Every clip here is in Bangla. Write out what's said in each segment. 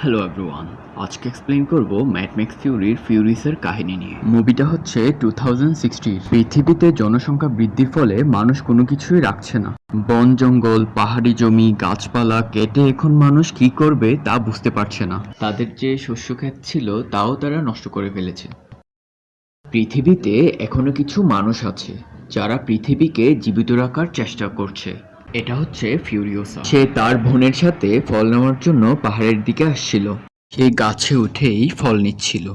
হ্যালো এভরিওয়ান, আজকে এক্সপ্লেইন করব ম্যাড ম্যাক্স ফিউরির ফিউরিসের কাহিনী নিয়ে। মুভিটা হচ্ছে 2060। পৃথিবীতে জনসংখ্যা বৃদ্ধির ফলে মানুষ কোনো কিছুই রাখছে না। বন জঙ্গল, পাহাড়ি জমি, গাছপালা কেটে এখন মানুষ কি করবে তা বুঝতে পারছে না। তাদের যে শস্য ক্ষেত ছিল তাও তারা নষ্ট করে ফেলেছে। পৃথিবীতে এখনো কিছু মানুষ আছে যারা পৃথিবীকে জীবিত রাখার চেষ্টা করছে। এটা হচ্ছে ফিউরিওসা। সে তার বোনের সাথে ফল নেওয়ার জন্য পাহাড়ের দিকে আসছিল। সে গাছে উঠেই ফল নিচ্ছিল।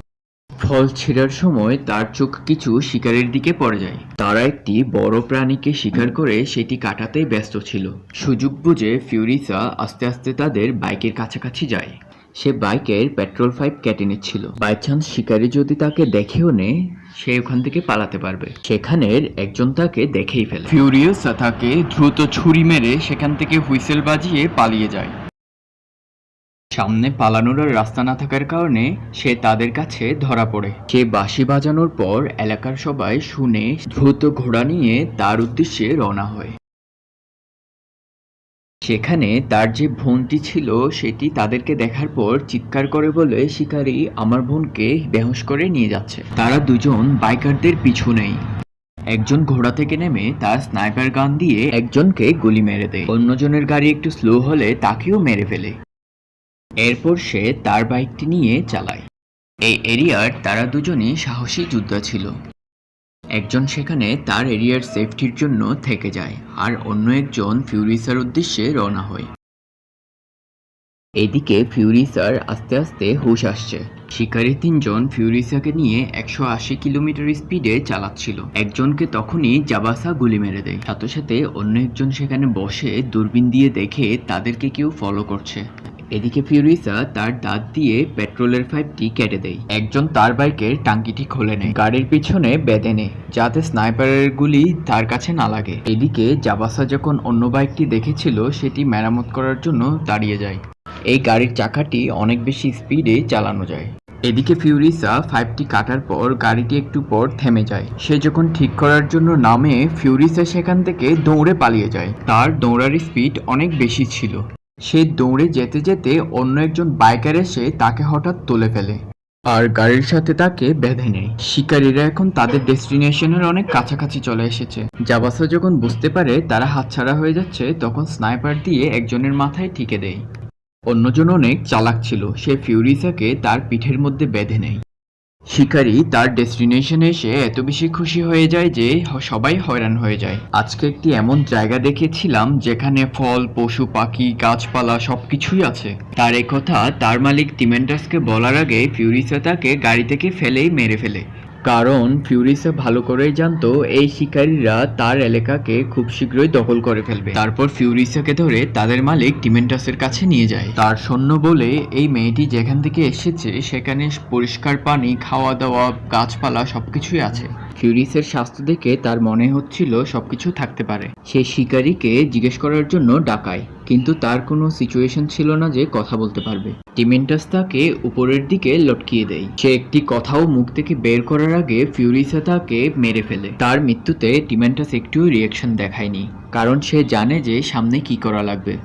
ফল ছিঁড়ার সময় তার চোখ কিছু শিকারের দিকে পড়ে যায়। তারা একটি বড় প্রাণীকে শিকার করে সেটি কাটাতেই ব্যস্ত ছিল। সুযোগ বুঝে ফিউরিসা আস্তে আস্তে তাদের বাইকের কাছাকাছি যায়। সে বাইকের পেট্রোল পাইপ কেটে নিচ্ছিল। বাই চান্স শিকারি যদি তাকে দেখেও নেয়, সে ওখান থেকে পালাতে পারবে। সেখানের একজন তাকে দেখেই ফেলে। ফিউরিয়াসা তাকে দ্রুত ছুরি মেরে সেখান থেকে হুইসেল বাজিয়ে পালিয়ে যায়। সামনে পালানোর আর রাস্তা না থাকার কারণে সে তাদের কাছে ধরা পড়ে। সে বাঁশি বাজানোর পর এলাকার সবাই শুনে দ্রুত ঘোড়া নিয়ে তার উদ্দেশ্যে রওনা হয়। সেখানে তার যে বোনটি ছিল সেটি তাদেরকে দেখার পর চিৎকার করে বলে, শিকারী আমার বোনকে বেহুশ করে নিয়ে যাচ্ছে। তারা দুজন বাইকারদের পিছু নেয়। একজন ঘোড়া থেকে নেমে তার স্নাইপার গান দিয়ে একজনকে গুলি মেরে দেয়। অন্যজনের গাড়ি একটু স্লো হলে তাকেও মেরে ফেলে। এরপর সে তার বাইকটি নিয়ে চালায়। এই এরিয়ার তারা দুজনই সাহসী যোদ্ধা ছিল। একজন সেখানে তার এরিয়ার সেফটির জন্য থেকে যায়, আর অন্য একজন ফিউরিসার উদ্দেশ্যে রওনা হয়। এদিকে ফিউরিসার আস্তে আস্তে হুঁশ আসছে। শিকারী তিনজন ফিউরিসাকে নিয়ে 180 কিলোমিটার স্পিডে চালাচ্ছিল। একজনকে তখনই জাবাসা গুলি মেরে দেয়। সাথে সাথে অন্য একজন সেখানে বসে দূরবীন দিয়ে দেখে তাদেরকে কেউ ফলো করছে। এদিকে ফিউরিসা তার দাঁত দিয়ে পেট্রোলের পাইপটি কেটে দেয়। একজন তার বাইকের টাঙ্কিটি খুলে নেয়, গাড়ির পিছনে বেঁধে নেয় যাতে স্নাইপারের গুলি তার কাছে না লাগে। এদিকে জাবাসা যখন অন্য বাইকটি দেখেছিল সেটি মেরামত করার জন্য দাঁড়িয়ে যায়। এই গাড়ির চাকাটি অনেক বেশি স্পিডে চালানো যায়। এদিকে ফিউরিসা পাইপটি কাটার পর গাড়িটি একটু পর থেমে যায়। সে যখন ঠিক করার জন্য নামে, ফিউরিসা সেখান থেকে দৌড়ে পালিয়ে যায়। তার দৌড়ার স্পিড অনেক বেশি ছিল। সে দৌড়ে যেতে যেতে অন্য একজন বাইকার এসে তাকে হঠাৎ তুলে ফেলে আর গাড়ির সাথে তাকে বেঁধে নেয়। শিকারীরা এখন তাদের ডেস্টিনেশনের অনেক কাছাকাছি চলে এসেছে। জাবাসা যখন বুঝতে পারে তারা হাতছাড়া হয়ে যাচ্ছে, তখন স্নাইপার দিয়ে একজনের মাথায় ঠেকে দেয়। অন্যজন অনেক চালাক ছিল, সে ফিউরিসাকে তার পিঠের মধ্যে বেঁধে নেয়। শিকারী তার ডেস্টিনেশনে এসে এত বেশি খুশি হয়ে যায় যে সবাই হয়রান হয়ে যায়। আজকে একটি এমন জায়গা দেখেছিলাম যেখানে ফল, পশু পাখি, গাছপালা সবকিছুই আছে। তার এ কথা তার মালিক টিমেন্টাসকে বলার আগে ফিউরিসা তাকে গাড়ি থেকে ফেলেই মেরে ফেলে। কারণ ফিউরিসা ভালো করেই জানতো এই শিকারীরা তার এলাকাকে খুব শীঘ্রই দখল করে ফেলবে। তারপর ফিউরিসাকে ধরে তাদের মালিক টিমেন্টাসের কাছে নিয়ে যায়। তার সৈন্য বলে এই মেয়েটি যেখান থেকে এসেছে সেখানে পরিষ্কার পানি, খাওয়া দাওয়া, গাছপালা সবকিছুই আছে। ফিউরিসের স্বাস্থ্য দেখে তার মনে হচ্ছিল সবকিছু থাকতে পারে। সে শিকারীকে জিজ্ঞেস করার জন্য ডাকায়, কিন্তু তার কোনো সিচুয়েশন ছিল না যে কথা বলতে পারবে। টিমেন্টাস তাকে উপরের দিকে লটকিয়ে দেয়। সে একটি কথাও মুখ থেকে বের করার আগে ফিউরিসা তাকে মেরে ফেলে। তার মৃত্যুতে টিমেন্টাস একটুও রিয়াকশন দেখায়নি, কারণ সে জানে যে সামনে কি করা লাগবে।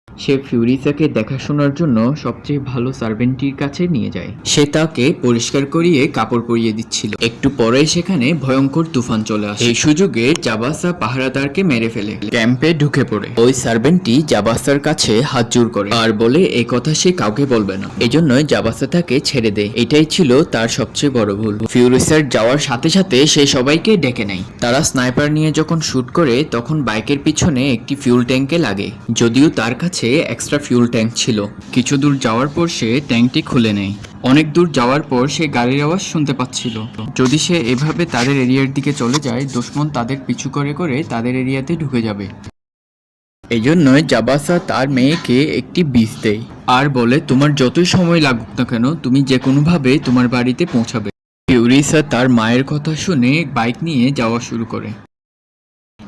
সে ফিউরিসাকে দেখাশোনার জন্য সবচেয়ে ভালো সার্ভেন্টটির কাছে নিয়ে যায়। সে তাকে পরিষ্কার করিয়ে কাপড় পরিয়ে দিচ্ছিল। একটু পরে সেখানে ভয়ঙ্কর তুফান চলে আসে। এই সুযোগে জাবাসা পাহারাদারকে মেরে ফেলে ক্যাম্পে ঢুকে পড়ে। ওই সার্ভেন্টটি জাবাসার কাছে হাত জোড় করে আর বলে এই কথা সে কাউকে বলবে না। এজন্যই জাবাসা তাকে ছেড়ে দেয়। এটাই ছিল তার সবচেয়ে বড় ভুল। ফিউরিসার যাওয়ার সাথে সাথে সে সবাইকে ডেকে নেয়। তারা স্নাইপার নিয়ে যখন শুট করে তখন বাইকের পিছনে একটি ফিউল ট্যাঙ্কে লাগে, যদিও তার কাছে এক্সট্রা ফিউল ট্যাঙ্ক ছিল। কিছু দূর যাওয়ার পর সে ট্যাঙ্কটি খুলে নেয়। অনেক দূর যাওয়ার পর সে গাড়ির আওয়াজ শুনতে পাচ্ছিল। যদি সে এভাবে তাদের এরিয়ার দিকে চলে যায়, দুশমন তাদের পিছু করে করে তাদের এরিয়াতে ঢুকে যাবে। এজন্যই জাবাসা তার মেয়েকে একটি বীজ দেয় আর বলে, তোমার যতই সময় লাগুক না কেন তুমি যে কোনোভাবে তোমার বাড়িতে পৌঁছাবে। ফিউরিসা তার মায়ের কথা শুনে বাইক নিয়ে যাওয়া শুরু করে।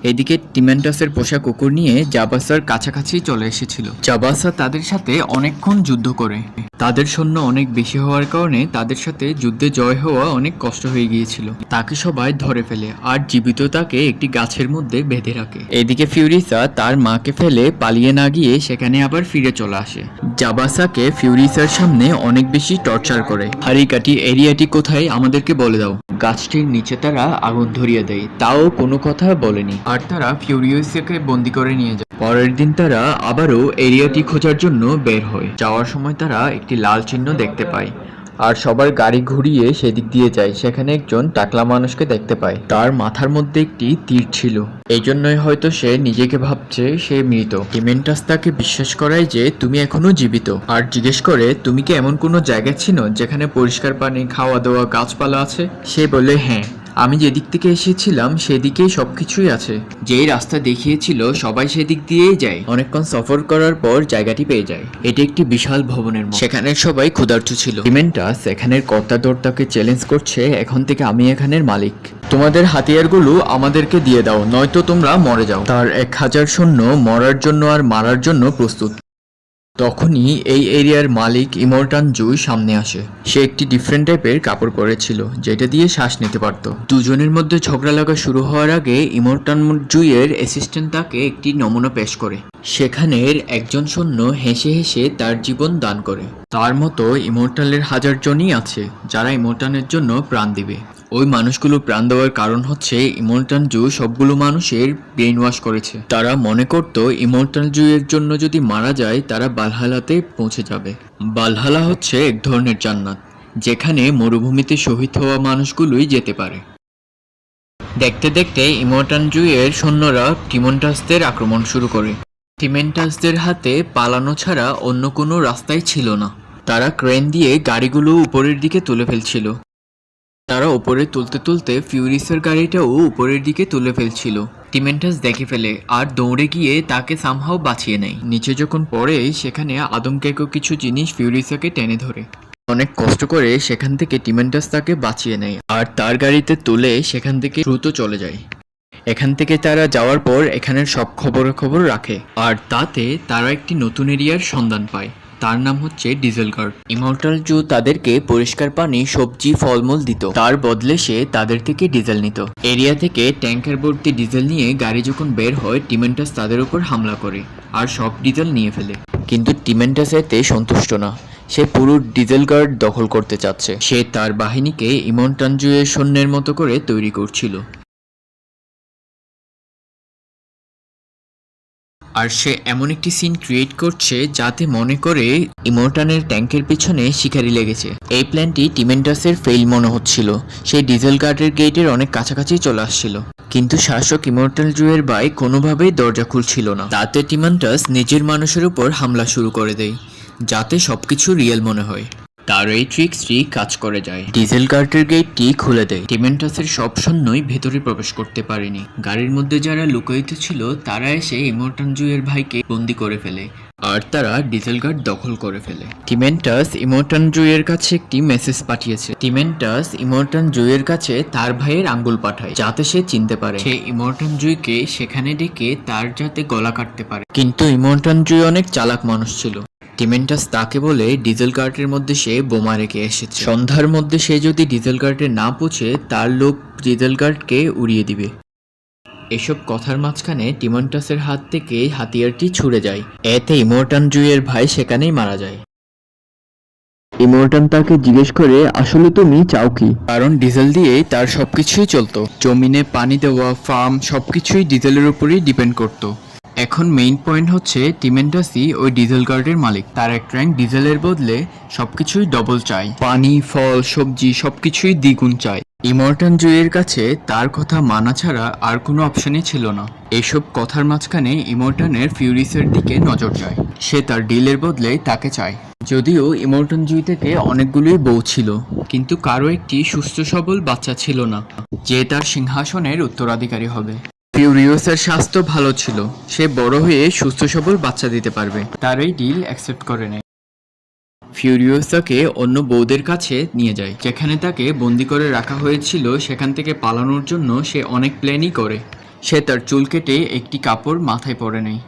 এদিকে টিমেন্টাসের পোষা কুকুর নিয়ে জাবাসার কাছাকাছি চলে এসেছিল। জাবাসা তাদের সাথে অনেকক্ষণ যুদ্ধ করে। তাদের সৈন্য অনেক বেশি হওয়ার কারণে তাদের সাথে যুদ্ধে জয় হওয়া অনেক কষ্ট হয়ে গিয়েছিল। তাকে সবাই ধরে ফেলে আর জীবিত তাকে একটি গাছের মধ্যে বেঁধে রাখে। এদিকে ফিউরিসা তার মাকে ফেলে পালিয়ে না গিয়ে সেখানে আবার ফিরে চলে আসে। জাবাসাকে ফিউরিসার সামনে অনেক বেশি টর্চার করে। হারিকাটি এরিয়াটি কোথায় আমাদেরকে বলে দাও। গাছটির নিচে তারা আগুন ধরিয়ে দেয়, তাও কোনো কথা বলেনি। আর তারা ফিউরিয়াসকে বন্দি করে নিয়ে যায়। পরের দিন তারা আবারও এরিয়াটি খোঁজার জন্য বের হয়। যাওয়ার সময় তারা একটি লাল চিহ্ন দেখতে পায় আর সবার গাড়ি ঘুরিয়ে সেদিক দিয়ে যায়। সেখানে একজন টাকলা মানুষকে দেখতে পায়। তার মাথার মধ্যে একটি তীর ছিল, এই জন্যই হয়তো সে নিজেকে ভাবছে সে মৃত। টিমেন্টাস তাকে বিশ্বাস করায় যে তুমি এখনো জীবিত, আর জিজ্ঞেস করে তুমি কি এমন কোনো জায়গা ছিল যেখানে পরিষ্কার পানি, খাওয়া দাওয়া, গাছপালা আছে। সে বলে হ্যাঁ, আমি যেদিক থেকে এসেছিলাম সেদিকেই সবকিছুই আছে। যেই রাস্তা দেখিয়েছিল সবাই সেদিক দিয়েই যায়। অনেকক্ষণ সফর করার পর জায়গাটি পেয়ে যায়। এটি একটি বিশাল ভবনের মতো। সেখানে সবাই ক্ষুধার্ত ছিল। টিমেন্টাস এখানের কর্তাধর্তাকে চ্যালেঞ্জ করছে, এখন থেকে আমি এখানের মালিক। তোমাদের হাতিয়ারগুলো আমাদেরকে দিয়ে দাও, নয়তো তোমরা মরে যাও। তার 1000 সৈন্য মরার জন্য আর মারার জন্য প্রস্তুত। তখনই এই এরিয়ার মালিক ইমর্টান জুই সামনে আসে। সে একটি ডিফারেন্ট টাইপের কাপড় পরেছিল যেটা দিয়ে শ্বাস নিতে পারত। দুজনের মধ্যে ঝগড়া লাগা শুরু হওয়ার আগে ইমর্টান জুইয়ের অ্যাসিস্ট্যান্ট তাকে একটি নমুনা পেশ করে। সেখানের একজন সৈন্য হেসে হেসে তার জীবন দান করে। তার মতো ইমর্টালের 1000 জনই আছে যারা ইমর্টানের জন্য প্রাণ দিবে। ওই মানুষগুলো প্রাণ দেওয়ার কারণ হচ্ছে ইমর্টাল জু সবগুলো মানুষের ব্রেন ওয়াশ করেছে। তারা মনে করত ইমর্টাল জুয়ের জন্য যদি মারা যায় তারা বালহালাতে পৌঁছে যাবে। বালহালা হচ্ছে এক ধরনের জান্নাত, যেখানে মরুভূমিতে শহীদ হওয়া মানুষগুলোই যেতে পারে। দেখতে দেখতে ইমর্টাল জুয়ের সৈন্যরা টিমেন্টাসদের আক্রমণ শুরু করে। টিমেন্টাসদের হাতে পালানো ছাড়া অন্য কোনো রাস্তাই ছিল না। তারা ক্রেন দিয়ে গাড়িগুলো উপরের দিকে তুলে ফেলছিল। তারা উপরে তুলতে তুলতে ফিউরিসের গাড়িটাও উপরের দিকে তুলে ফেলছিল। টিমেন্টাস দেখে ফেলে আর দৌড়ে গিয়ে তাকে সামহাও বাঁচিয়ে নেয়। নিচে যখন পড়ে সেখানে আদমকেকো কিছু জিনিস ফিউরিসাকে টেনে ধরে। অনেক কষ্ট করে সেখান থেকে টিমেন্টাস তাকে বাঁচিয়ে নেয় আর তার গাড়িতে তুলে সেখান থেকে দ্রুত চলে যায়। এখান থেকে তারা যাওয়ার পর এখানের সব খবর রাখে আর তাতে তারা একটি নতুন এরিয়ার সন্ধান পায়। তার নাম হচ্ছে ডিজেল গার্ড। ইমর্টাল জু তাদেরকে পরিষ্কার পানি, সবজি, ফলমূল দিত। তার বদলে সে তাদের থেকে ডিজেল নিত। এরিয়া থেকে ট্যাঙ্কার ভর্তি ডিজেল নিয়ে গাড়ি যখন বের হয় টিমেন্টাস তাদের উপর হামলা করে আর সব ডিজেল নিয়ে ফেলে। কিন্তু টিমেন্টাস এতে সন্তুষ্ট না। সে পুরো ডিজেল গার্ড দখল করতে চাচ্ছে। সে তার বাহিনীকে ইমর্টাল জুয়ের সৈন্যের মতো করে তৈরি করছিল। আর সে এমন একটি সিন ক্রিয়েট করছে যাতে মনে করে ইমর্টানের ট্যাঙ্কের পিছনে শিকারি লেগেছে। এই প্ল্যানটি টিমেন্টাসের ফেইল মনে হচ্ছিল। সে ডিজেল গার্ডের গেটের অনেক কাছাকাছি চলে আসছিল, কিন্তু শাসক ইমর্টাল জুয়ের ভাই কোনোভাবেই দরজা খুলছিল না। তাতে টিমেন্টাস নিজের মানুষের উপর হামলা শুরু করে দেয় যাতে সবকিছু রিয়েল মনে হয়। তার এই ট্রিক্সটি কাজ করে যায়। ডিজেল গার্ডের গেটটি খুলে দেয়। টিমেন্টাসের সব সৈন্যই ভেতরে প্রবেশ করতে পারেনি। গাড়ির মধ্যে যারা লুকায়িত ছিল তারা এসে ইমর্টাল জুয়ের ভাইকে বন্দি করে ফেলে আর তারা ডিজেল গার্ড দখল করে ফেলে। টিমেন্টাস ইমর্টাল জুয়ের কাছে একটি মেসেজ পাঠিয়েছে। টিমেন্টাস ইমর্টাল জুয়ের কাছে তার ভাইয়ের আঙ্গুল পাঠায় যাতে সে চিনতে পারে। সে ইমর্টাল জুইকে সেখানে ডেকে তার যাতে গলা কাটতে পারে। কিন্তু ইমর্টাল জুই অনেক চালাক মানুষ ছিল। টিমেন্টাস তাকে বলে ডিজেল গার্ডের মধ্যে সে বোমা রেখে এসেছে। সন্ধ্যার মধ্যে সে যদি ডিজেল গার্ডে না পৌঁছে তার লোক ডিজেল গার্ডকে উড়িয়ে দিবে। এসব কথার মাঝখানে টিমেন্টাসের হাত থেকে হাতিয়ারটি ছুড়ে যায়। এতে ইমর্টাল জুইয়ের ভাই সেখানেই মারা যায়। ইমর্টাল তাকে জিজ্ঞেস করে আসলে তুমি চাও কি, কারণ ডিজেল দিয়েই তার সবকিছুই চলতো। জমিনে পানি দেওয়া, ফার্ম সবকিছুই ডিজেলের উপরই ডিপেন্ড করতো। এখন মেইন পয়েন্ট হচ্ছে টিমেন্টাসই ওই ডিজেল গার্ডের মালিক। তার এক ট্যাঙ্ক ডিজেলের বদলে সবকিছুই ডবল চাই। পানি, ফল, সবজি সবকিছুই দ্বিগুণ চাই। ইমর্টাল জুইয়ের কাছে তার কথা মানা ছাড়া আর কোনো অপশনই ছিল না। এসব কথার মাঝখানে ইমর্টানের ফিউরিসের দিকে নজর যায়। সে তার ডিলের বদলে তাকে চায়। যদিও ইমর্টাল জুই থেকে অনেকগুলোই বউ ছিল, কিন্তু কারো একটি সুস্থ সবল বাচ্চা ছিল না যে তার সিংহাসনের উত্তরাধিকারী হবে। ফিউরিয়াসের স্বাস্থ্য ভালো ছিল, সে বড় হয়ে সুস্থ সবল বাচ্চা দিতে পারবে। তার এই ডিল অ্যাকসেপ্ট করে নেয়। ফিউরিয়াসাকে অন্য বউদের কাছে নিয়ে যায়, যেখানে তাকে বন্দি করে রাখা হয়েছিল। সেখান থেকে পালানোর জন্য সে অনেক প্ল্যানই করে। সে তার চুল কেটে একটি কাপড় মাথায় পরে নেয়।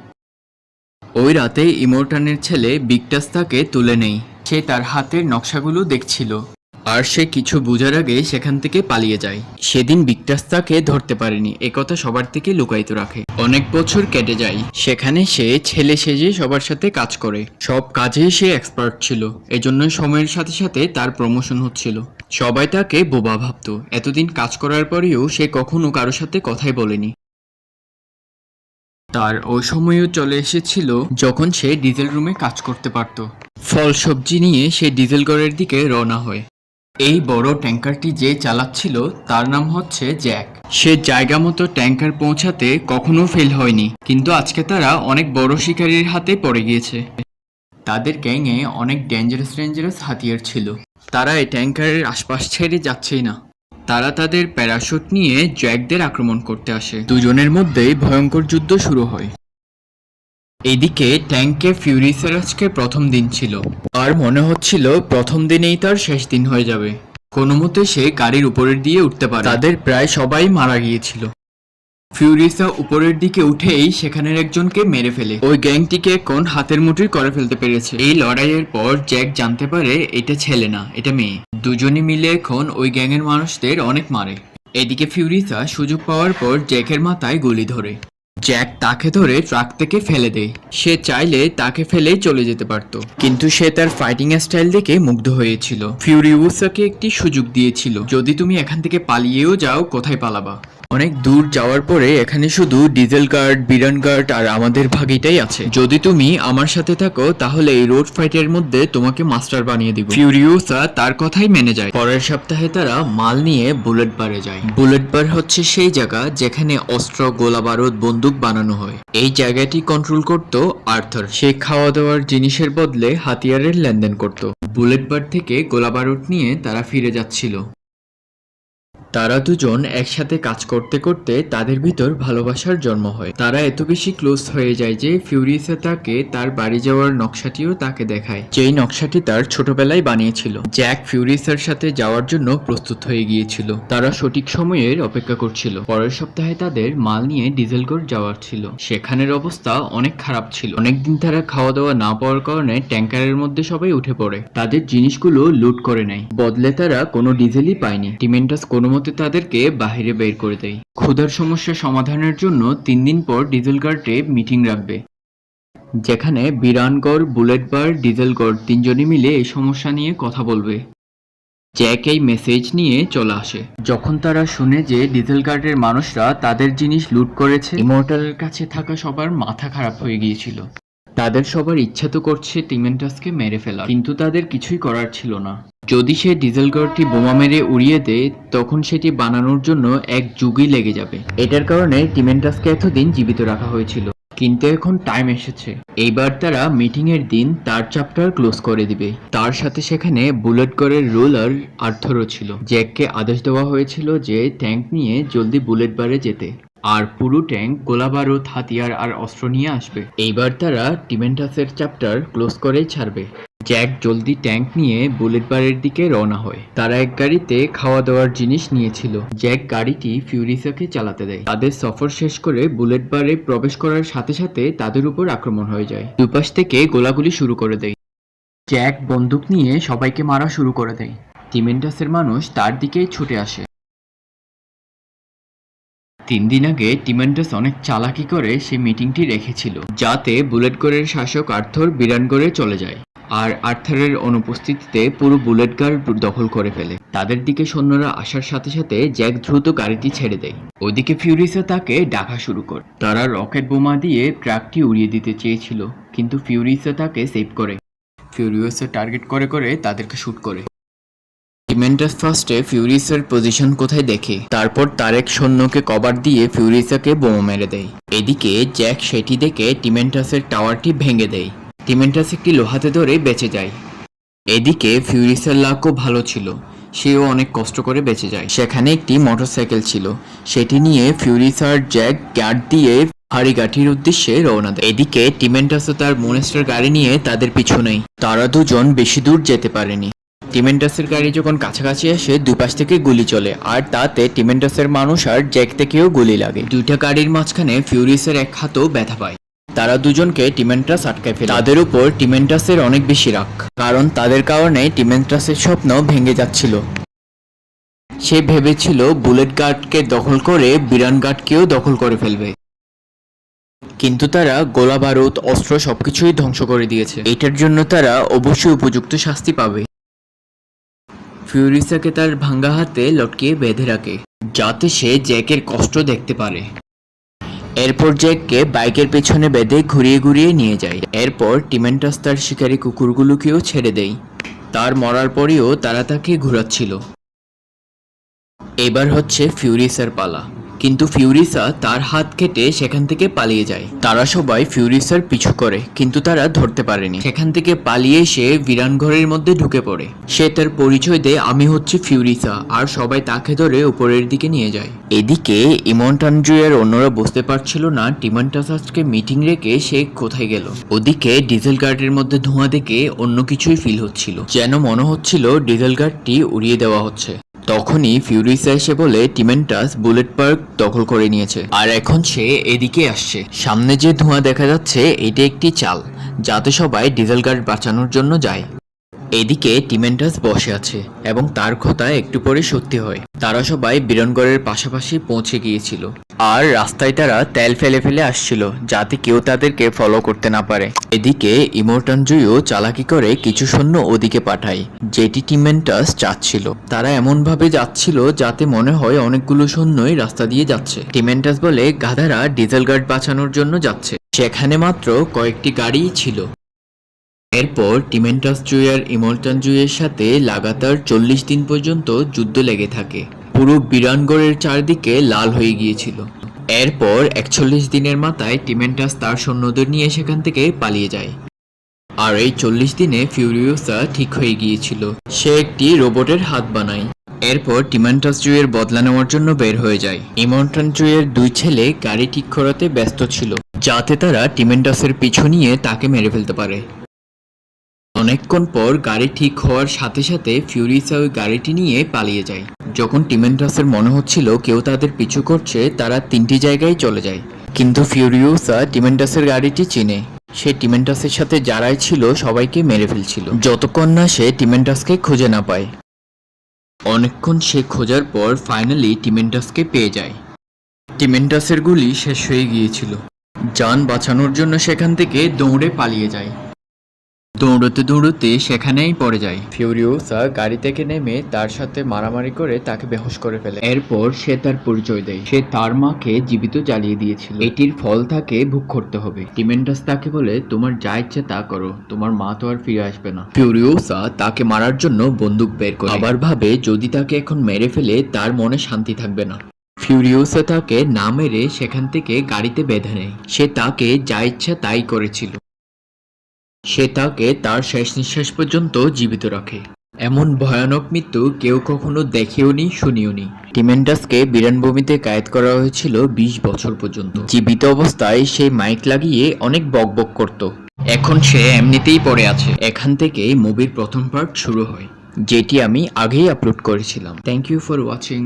ওই রাতে ইমোর্টানের ছেলে বিগটাস তাকে তুলে নেয়। সে তার হাতের নকশাগুলো দেখছিল আর সে কিছু বোঝার আগে সেখান থেকে পালিয়ে যায়। সেদিন বিগটাস তাকে ধরতে পারেনি, একথা সবার থেকে লুকায়িত রাখে। অনেক বছর কেটে যায়, সেখানে সে ছেলে সেজে সবার সাথে কাজ করে। সব কাজে সে এক্সপার্ট ছিল, এজন্য সময়ের সাথে সাথে তার প্রমোশন হচ্ছিল। সবাই তাকে বোবা ভাবতো। এতদিন কাজ করার পরেও সে কখনো কারোর সাথে কথাই বলেনি। তার ওই সময়ও চলে এসেছিল যখন সে ডিজেল রুমে কাজ করতে পারত। ফল সবজি নিয়ে সে ডিজেল ঘরের দিকে রওনা হয়। এই বড় ট্যাঙ্কারটি যে চালাচ্ছিল তার নাম হচ্ছে জ্যাক। সে জায়গা মতো ট্যাঙ্কার পৌঁছাতে কখনো ফেল হয়নি, কিন্তু আজকে তারা অনেক বড় শিকারীর হাতে পড়ে গিয়েছে। তাদের গ্যাংয়ে অনেক ডেঞ্জারাস হাতিয়ার ছিল। তারা এই ট্যাঙ্কারের আশপাশ ছেড়ে যাচ্ছেই না। তারা তাদের প্যারাশুট নিয়ে জ্যাকদের আক্রমণ করতে আসে। দুজনের মধ্যেই ভয়ঙ্কর যুদ্ধ শুরু হয়। এদিকে ট্যাঙ্কে ফিউরিসারাসকে প্রথম দিন ছিল, আর মনে হচ্ছিল প্রথম দিনেই তার শেষ দিন হয়ে যাবে। কোনো মতে সে গাড়ির উপরের দিয়ে উঠতে পারে। তাদের প্রায় সবাই মারা গিয়েছিল। ফিউরিসা উপরের দিকে উঠেই সেখানের একজনকে মেরে ফেলে। ওই গ্যাংটিকে এখন হাতের মুঠির করে ফেলতে পেরেছে। এই লড়াইয়ের পর জ্যাক জানতে পারে এটা ছেলে না, এটা মেয়ে। দুজনে মিলে এখন ওই গ্যাংয়ের মানুষদের অনেক মারে। এদিকে ফিউরিসা সুযোগ পাওয়ার পর জ্যাকের মাথায় গুলি ধরে। জ্যাক তাকে ধরে ট্রাক থেকে ফেলে দেয়। সে চাইলে তাকে ফেলেই চলে যেতে পারত, কিন্তু সে তার ফাইটিং স্টাইল দেখে মুগ্ধ হয়েছিল। ফিউরিউসাকে একটি সুযোগ দিয়েছিল, যদি তুমি এখান থেকে পালিয়েও যাও, কোথায় পালাবা? অনেক দূর যাওয়ার পরে এখানে শুধু ডিজেল গার্ড, বিরান গার্ড আর আমাদের ভাগিটাই আছে। যদি তুমি আমার সাথে থাকো তাহলে এই রোড ফাইটের মধ্যে তোমাকে মাস্টার বানিয়ে দিব। ফিউরিউসা তার কথাই মেনে যায়। পরের সপ্তাহে তারা মাল নিয়ে বুলেট বারে যায়। বুলেট বার হচ্ছে সেই জায়গা যেখানে অস্ত্র, গোলা বারুদ, বন্দুক বানানো হয়। এই জায়গাটি কন্ট্রোল করত আর্থার। সে খাওয়া দাওয়ার জিনিসের বদলে হাতিয়ারের লেনদেন করত। বুলেট বার থেকে গোলা বারুদ নিয়ে তারা ফিরে যাচ্ছিল। তারা দুজন একসাথে কাজ করতে করতে তাদের ভিতর ভালোবাসার জন্ম হয়। তারা এত বেশি ক্লোজ হয়ে যায় যে ফিউরিসা তাকে তার বাড়ি যাওয়ার নকশাটিও তাকে দেখায়, যেই নকশাটি তার ছোটবেলায় বানিয়েছিল। জ্যাক ফিউরিসার সাথে যাওয়ার জন্য প্রস্তুত হয়ে গিয়েছিল। তারা সঠিক সময়ের অপেক্ষা করছিল। পরের সপ্তাহে তাদের মাল নিয়ে ডিজেলগড় যাওয়ার ছিল। সেখানের অবস্থা অনেক খারাপ ছিল। অনেকদিন তারা খাওয়া দাওয়া না পাওয়ার কারণে ট্যাঙ্কারের মধ্যে সবাই উঠে পড়ে। তাদের জিনিসগুলো লুট করে নেয়। বদলে তারা কোনো ডিজেলই পায়নি। টিমেন্টাস কোনো তাদেরকে বাহিরে বের করে দেয়। ক্ষুধার সমস্যা সমাধানের জন্য 3 দিন পর ডিজেল গার্ডে মিটিং রাখবে, যেখানে বিরানগড়, বুলেট বার, ডিজেল গড় তিনজনই মিলে এই সমস্যা নিয়ে কথা বলবে। জ্যাক এই মেসেজ নিয়ে চলে আসে। যখন তারা শুনে যে ডিজেল গার্ডের মানুষরা তাদের জিনিস লুট করেছে, ইমর্টালের কাছে থাকা সবার মাথা খারাপ হয়ে গিয়েছিল। তাদের সবার ইচ্ছা তো করছে টিমেন্টাসকে মেরে ফেলা, কিন্তু তাদের কিছুই করার ছিল না। যদি সে ডিজেল গার্ডটি বোমা মেরে উড়িয়ে দেয় তখন সেটি বানানোর জন্য এক যুগই লেগে যাবে। এটার কারণে টিমেন্টাসকে এতদিন জীবিত রাখা হয়েছিল, কিন্তু এখন টাইম এসেছে। এইবার তারা মিটিং এর দিন তার চ্যাপ্টার ক্লোজ করে দিবে। তার সাথে সেখানে বুলেট গড়ের রুলার আর্থারও ছিল। জ্যাককে আদেশ দেওয়া হয়েছিল যে ট্যাঙ্ক নিয়ে জলদি বুলেট বারে যেতে, আর পুরো ট্যাঙ্ক গোলা বারুদ, হাতিয়ার আর অস্ত্র নিয়ে আসবে। এইবার তারা টিমেন্টাসের চ্যাপ্টার ক্লোজ করেই ছাড়বে। জ্যাক জলদি ট্যাঙ্ক নিয়ে বুলেট বারের দিকে রওনা হয়। তারা এক গাড়িতে খাওয়া দাওয়ার জিনিস নিয়েছিল। জ্যাক গাড়িটি ফিউরিসাকে চালাতে দেয়। তাদের সফর শেষ করে বুলেট বারে প্রবেশ করার সাথে সাথে তাদের উপর আক্রমণ হয়ে যায়। দুপাশ থেকে গোলাগুলি শুরু করে দেয়। জ্যাক বন্দুক নিয়ে সবাইকে মারা শুরু করে দেয়। টিমেন্টাসের মানুষ তার দিকেই ছুটে আসে। 3 দিন আগে টিমেন্টাস অনেক চালাকি করে সে মিটিংটি রেখেছিল, যাতে বুলেটগড়ের শাসক আর্থার বিরানগড়ে চলে যায় আর আর্থারের অনুপস্থিতিতে পুরো বুলেটগড় দখল করে ফেলে। তাদের দিকে সৈন্যরা আসার সাথে সাথে জ্যাক দ্রুত গাড়িটি ছেড়ে দেয়। ওইদিকে ফিউরিসা তাকে ডাকা শুরু করে। তারা রকেট বোমা দিয়ে ট্রাকটি উড়িয়ে দিতে চেয়েছিল, কিন্তু ফিউরিসা তাকে সেভ করে। ফিউরিসা টার্গেট করে করে তাদেরকে শুট করে। টিমেন্টাস ফার্স্টে ফিউরিসার পজিশন কোথায় দেখে, তারপর তার এক সৈন্যকে কভার দিয়ে ফিউরিসাকে বোমা মেরে দেয়। এদিকে জ্যাক সেটি দেখে টিমেন্টাসের টাওয়ারটি ভেঙে দেয়। টিমেন্টাস একটি লোহাতে ধরে বেঁচে যায়। এদিকে ফিউরিসার লাকও ভালো ছিল, সেও অনেক কষ্ট করে বেঁচে যায়। সেখানে একটি মোটরসাইকেল ছিল, সেটি নিয়ে ফিউরিসার জ্যাক গার্ড দিয়ে হাড়িগাঠির উদ্দেশ্যে রওনা দেয়। এদিকে টিমেন্টাসও তার মনেস্টার গাড়ি নিয়ে তাদের পিছু নেয়। তারা দুজন বেশি দূর যেতে পারেনি। টিমেন্টাসের গাড়ি যখন কাছাকাছি আসে দুপাশ থেকে গুলি চলে আর তাতে টিমেন্টাসের মানুষ আর জ্যাক থেকেও গুলি লাগে। দুইটা গাড়ির মাঝখানে ফিউরিসের এক হাতও ব্যথা পায়। তারা দুজনকে টিমেন্টাস আটকায় ফেলে। তাদের উপর টিমেন্টাসের অনেক বেশি রাগ, কারণ তাদের কারণে টিমেন্টাসের স্বপ্ন ভেঙে যাচ্ছিল। সে ভেবেছিল বুলেট গার্ডকে দখল করে বিরান গার্ডকেও দখল করে ফেলবে, কিন্তু তারা গোলা বারুদ অস্ত্র সবকিছুই ধ্বংস করে দিয়েছে। এটার জন্য তারা অবশ্যই উপযুক্ত শাস্তি পাবে। ফিউরিসাকে তার ভাঙ্গা হাতে লটকিয়ে বেঁধে রাখে, যাতে সে জ্যাকের কষ্ট দেখতে পারে। এরপর জ্যাককে বাইকের পেছনে বেঁধে ঘুরিয়ে ঘুরিয়ে নিয়ে যায়। এরপর টিমেন্টাস তার শিকারী কুকুরগুলোকেও ছেড়ে দেয়। তার মরার পরেও তারা তাকে ঘুরাচ্ছিল। এবার হচ্ছে ফিউরিসার পালা, কিন্তু ফিউরিসা তার হাত কেটে সেখান থেকে পালিয়ে যায়। তারা সবাই ফিউরিসার পিছু করে, কিন্তু তারা ধরতে পারেনি। সেখান থেকে পালিয়ে সে বিরান ঘরের মধ্যে ঢুকে পড়ে। সে তার পরিচয় দেয়, আমি হচ্ছে ফিউরিসা, আর সবাই তাকে ধরে উপরের দিকে নিয়ে যায়। এদিকে ইমন্টানজুয়ের অন্যরা বুঝতে পারছিল না টিমেন্টাস আজকে মিটিং রেখে সে কোথায় গেল। ওদিকে ডিজেল গার্ডের মধ্যে ধোঁয়া দেখে অন্য কিছুই ফিল হচ্ছিল, যেন মনে হচ্ছিল ডিজেল গার্ডটি উড়িয়ে দেওয়া হচ্ছে। তখনই ফিউরিসা এসে বলে টিমেন্টাস বুলেট পার্ক দখল করে নিয়েছে, আর এখন সে এদিকে আসছে। সামনে যে ধোঁয়া দেখা যাচ্ছে এটা একটি চাল, যাতে সবাই ডিজেল গার্ড বাঁচানোর জন্য যায়। এদিকে টিমেন্টাস বসে আছে এবং তার কথা একটু পরে সত্যি হয়। তারা সবাই বিরনগড়ের পাশাপাশি পৌঁছে গিয়েছিল, আর রাস্তায় তারা তেল ফেলে ফেলে আসছিল যাতে কেউ তাদেরকে ফলো করতে না পারে। এদিকে ইমোর্টানজুইও চালাকি করে কিছু সৈন্য ওদিকে পাঠায়, যেটি টিমেন্টাস চাচ্ছিল। তারা এমন ভাবে যাচ্ছিল যাতে মনে হয় অনেকগুলো সৈন্যই রাস্তা দিয়ে যাচ্ছে। টিমেন্টাস বলে গাধারা ডিজেল গার্ড বাঁচানোর জন্য যাচ্ছে, সেখানে মাত্র কয়েকটি গাড়িই ছিল। এরপর টিমেন্টাস জুই আর ইমোর্টানজুইয়ের সাথে লাগাতার 40 দিন পর্যন্ত যুদ্ধ লেগে থাকে। পুরো বিরানগড়ের চারদিকে লাল হয়ে গিয়েছিল। এরপর 41 দিনের মাথায় টিমেন্টাস তার সৈন্যদের নিয়ে সেখান থেকে পালিয়ে যায়। আর এই 40 দিনে ফিউরিওসা ঠিক হয়ে গিয়েছিল। সে একটি রোবটের হাত বানায়। এরপর টিমেন্টাস জুইয়ের বদলা নেওয়ার জন্য বের হয়ে যায়। ইমোর্টানজুইয়ের দুই ছেলে গাড়ি ঠিক করাতে ব্যস্ত ছিল, যাতে তারা টিমেন্টাসের পিছু নিয়ে তাকে মেরে ফেলতে পারে। অনেকক্ষণ পর গাড়ি ঠিক হওয়ার সাথে সাথে ফিউরিসা ওই গাড়িটি নিয়ে পালিয়ে যায়। যখন টিমেন্টাসের মনে হচ্ছিল কেউ তাদের পিছু করছে, তারা 3টি জায়গায় চলে যায়। কিন্তু ফিউরিওসা টিমেন্টাসের গাড়িটি চিনে। সে টিমেন্টাসের সাথে যারাই ছিল সবাইকে মেরে ফেলছিল, যতক্ষণ না সে টিমেন্টাসকে খুঁজে না পায়। অনেকক্ষণ সে খোঁজার পর ফাইনালি টিমেন্টাসকে পেয়ে যায়। টিমেন্টাসের গুলি শেষ হয়ে গিয়েছিল। যান বাঁচানোর জন্য সেখান থেকে দৌড়ে পালিয়ে যায়। দৌড়তে দৌড়তে সেখানেই পড়ে যায়। ফিউরিওসা গাড়ি থেকে নেমে তার সাথে মারামারি করে তাকে বেহুশ করে ফেলে। এরপর সে তার পরিচয় দেয়, সে তার মাকে জীবিত জ্বালিয়ে দিয়েছিল। এটির ফল তাকে ভোগ করতে হবে। টিমেন্টাস তাকে বলে, তোমার যা ইচ্ছে তা করো, তোমার মা তো আর ফিরে আসবে না। ফিউরিওসা তাকে মারার জন্য বন্দুক বের করে, আবার ভাবে যদি তাকে এখন মেরে ফেলে তার মনে শান্তি থাকবে না। ফিউরিওসা তাকে না মেরে সেখান থেকে গাড়িতে বেঁধে নেয়। সে তাকে যা ইচ্ছা তাই করেছিল। সে তাকে তার শেষ নিঃশ্বাস পর্যন্ত জীবিত রাখে। এমন ভয়ানক মৃত্যু কেউ কখনো দেখেওনি, শুনিওনি। টিমেন্টাসকে বিরানভূমিতে কায়েদ করা হয়েছিল 20 বছর পর্যন্ত। জীবিত অবস্থায় সে মাইক লাগিয়ে অনেক বকবক করত। এখন সে এমনিতেই পড়ে আছে। এখান থেকেই মুভির প্রথম পার্ট শুরু হয়, যেটি আমি আগেই আপলোড করেছিলাম। Thank you for watching.